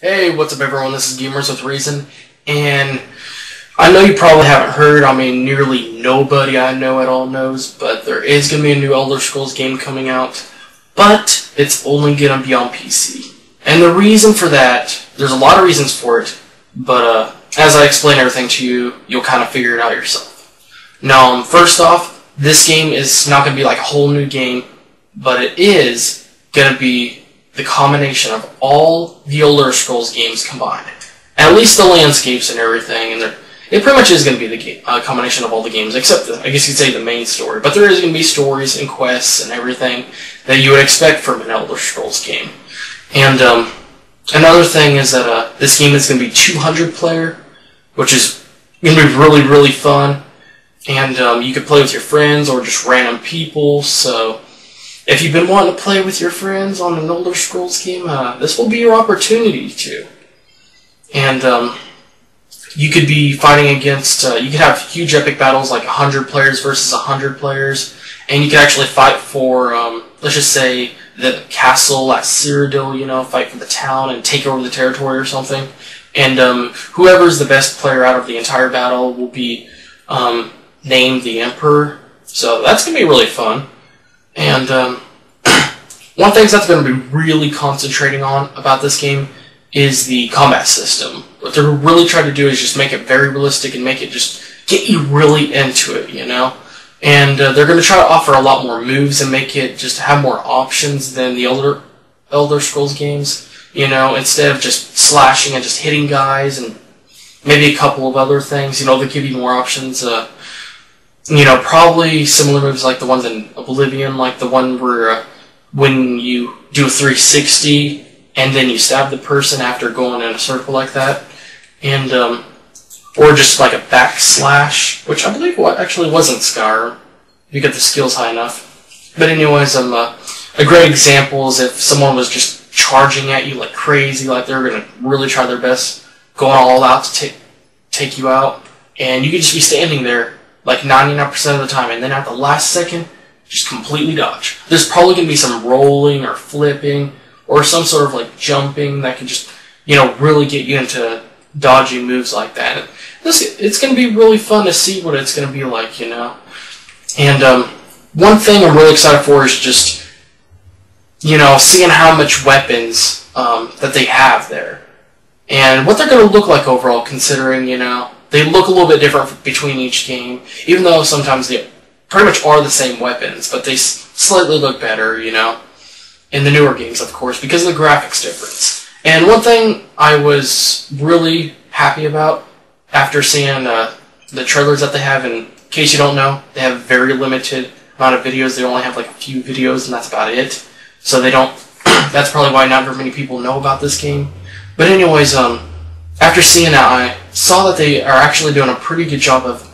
Hey, what's up everyone, this is Gamers with Reason, and I know you probably haven't heard, nearly nobody I know at all knows, but there is going to be a new Elder Scrolls game coming out, but it's only going to be on PC. And the reason for that, there's a lot of reasons for it, but as I explain everything to you, you'll kind of figure it out yourself. Now, first off, this game is not going to be like a whole new game, but it is going to be the combination of all the Elder Scrolls games combined. At least the landscapes and everything, and it pretty much is going to be the combination of all the games, except, I guess you'd say, the main story. But there is going to be stories and quests and everything that you would expect from an Elder Scrolls game. And another thing is that this game is going to be 200 player, which is going to be really, really fun. And you can play with your friends or just random people, so if you've been wanting to play with your friends on an Elder Scrolls game, this will be your opportunity to. And you could be fighting against, you could have huge epic battles like 100 players versus 100 players, and you could actually fight for, let's just say, the castle at Cyrodiil, fight for the town and take over the territory or something. And whoever's the best player out of the entire battle will be named the Emperor. So that's going to be really fun. And one thing that's going to be really concentrating on about this game is the combat system. What they're really trying to do is just make it very realistic and make it just get you really into it, And they're going to try to offer a lot more moves and make it just have more options than the Elder Scrolls games, instead of just slashing and just hitting guys and maybe a couple of other things, they'll give you more options. Probably similar moves like the ones in Oblivion, like the one where when you do a 360 and then you stab the person after going in a circle like that, and or just like a backslash, which I believe actually wasn't Skyrim, if you get the skills high enough. But anyways, a great example is if someone was just charging at you like crazy, like they're going to really try their best, going all out to take you out, and you could just be standing there like 99% of the time, and then at the last second, just completely dodge. There's probably going to be some rolling or flipping or some sort of like jumping that can just, really get you into dodging moves like that. It's going to be really fun to see what it's going to be like, And one thing I'm really excited for is just, seeing how much weapons that they have there. And what they're going to look like overall, considering, they look a little bit different between each game, even though sometimes they pretty much are the same weapons, but they slightly look better, in the newer games, of course, because of the graphics difference. And one thing I was really happy about after seeing the trailers that they have, in case you don't know, they have a very limited amount of videos. They only have like a few videos, and that's about it. So they don't, that's probably why not very many people know about this game. But anyways, after seeing that, I saw that they are actually doing a pretty good job of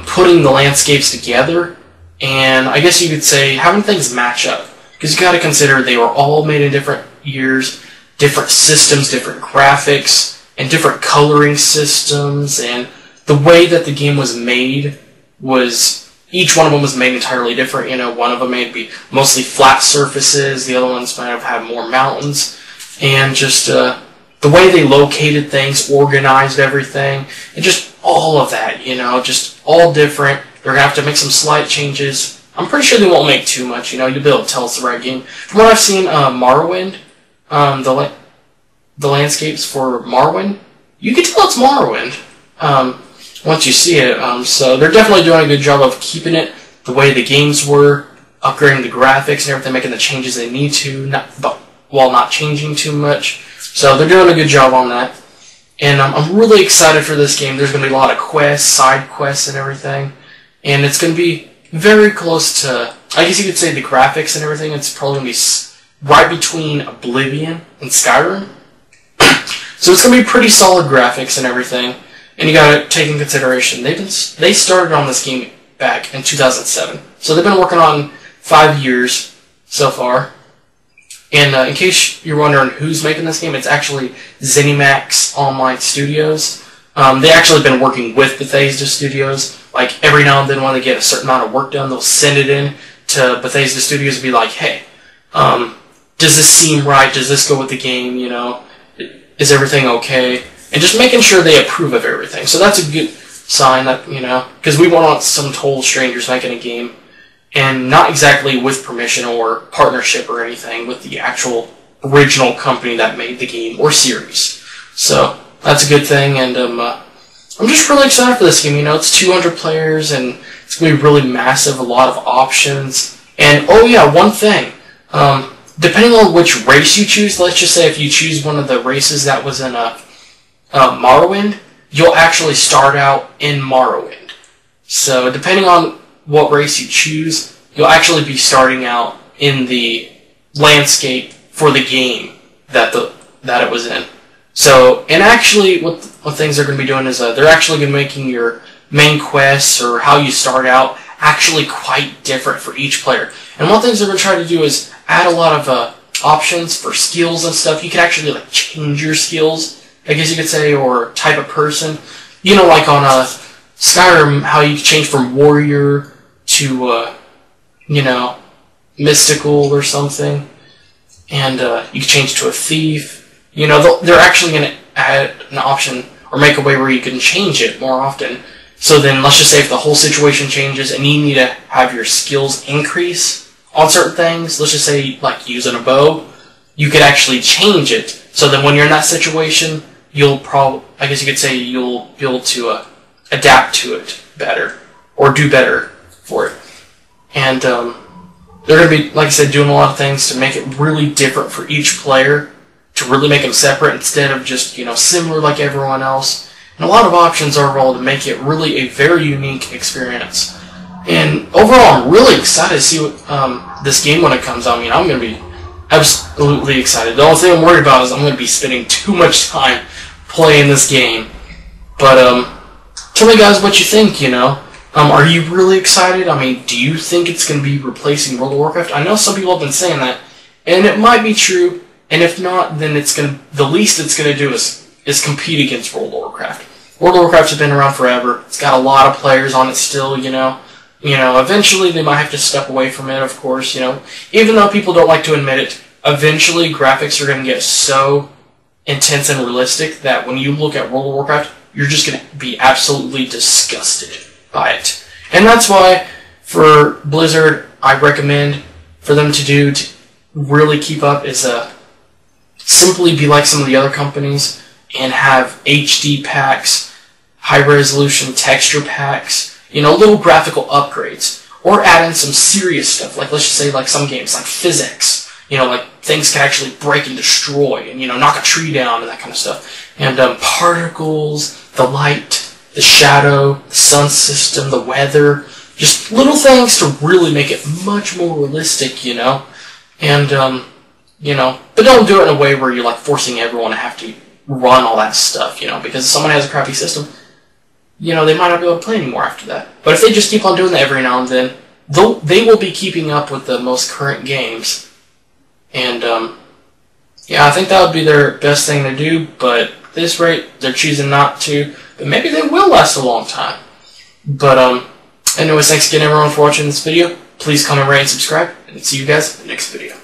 putting the landscapes together, and I guess you could say having things match up. Because you got to consider they were all made in different years, different systems, different graphics, and different coloring systems, and the way that the game was made was, each one of them was made entirely different. One of them may be mostly flat surfaces, the other ones might have had more mountains, and just the way they located things, organized everything, and just all of that, just all different. They're going to have to make some slight changes. I'm pretty sure they won't make too much, you'll be able to tell it's the right game. From what I've seen, Morrowind, the landscapes for Morrowind, you can tell it's Morrowind once you see it. So they're definitely doing a good job of keeping it the way the games were, upgrading the graphics and everything, making the changes they need to, while not changing too much. So they're doing a good job on that. And I'm really excited for this game. There's going to be a lot of quests, side quests and everything. And it's going to be very close to, I guess you could say, the graphics and everything. It's probably going to be right between Oblivion and Skyrim. So it's going to be pretty solid graphics and everything. And you got to take in consideration, they started on this game back in 2007. So they've been working on 5 years so far. And in case you're wondering who's making this game, it's actually ZeniMax Online Studios. They actually been working with Bethesda Studios. Like, every now and then when they get a certain amount of work done, they'll send it in to Bethesda Studios and be like, hey, does this seem right? Does this go with the game, is everything okay, and just making sure they approve of everything. So that's a good sign that, because we want some total strangers making a game, and not exactly with permission or partnership or anything with the actual original company that made the game or series. So that's a good thing, and I'm just really excited for this game. It's 200 players, and it's going to be really massive, a lot of options. And, oh yeah, one thing. Depending on which race you choose, let's just say if you choose one of the races that was in Morrowind, you'll actually start out in Morrowind. So depending on what race you choose, you'll actually be starting out in the landscape for the game that it was in. So, and actually, what things they're going to be doing is they're actually going to be making your main quests or how you start out actually quite different for each player. And one thing they're going to try to do is add a lot of options for skills and stuff. You can actually like change your skills, I guess you could say, or type of person. Like on Skyrim, how you can change from warrior to mystical or something, and you can change to a thief. They're actually going to add an option or make a way where you can change it more often. So then, let's just say if the whole situation changes and you need to have your skills increase on certain things, let's just say like using a bow, you could actually change it. So then when you're in that situation, you'll I guess you could say you'll be able to adapt to it better or do better for it. And they're going to be, like I said, doing a lot of things to make it really different for each player, to really make them separate instead of just, similar like everyone else. And a lot of options overall to make it really a very unique experience. And overall, I'm really excited to see what this game when it comes out. I'm going to be absolutely excited. The only thing I'm worried about is I'm going to be spending too much time playing this game. But tell me, guys, what you think. Are you really excited? Do you think it's going to be replacing World of Warcraft? I know some people have been saying that, and it might be true. And if not, then the least it's going to do is compete against World of Warcraft. World of Warcraft has been around forever. It's got a lot of players on it still, Eventually they might have to step away from it, of course, Even though people don't like to admit it, eventually graphics are going to get so intense and realistic that when you look at World of Warcraft, you're just going to be absolutely disgusted by it. And that's why, for Blizzard, I recommend for them to really keep up is simply be like some of the other companies and have HD packs, high-resolution texture packs, little graphical upgrades, or add in some serious stuff, like let's just say like some games, like physics, like things can actually break and destroy, and knock a tree down and that kind of stuff, and particles, the light, the shadow, the sun system, the weather, just little things to really make it much more realistic, and but don't do it in a way where you're like forcing everyone to have to run all that stuff, because if someone has a crappy system, they might not be able to play anymore after that. But if they just keep on doing that every now and then, they will be keeping up with the most current games. And, yeah, I think that would be their best thing to do, but at this rate, they're choosing not to. But maybe they will last a long time. But, anyways, thanks again, everyone, for watching this video. Please comment, rate, and subscribe, and see you guys in the next video.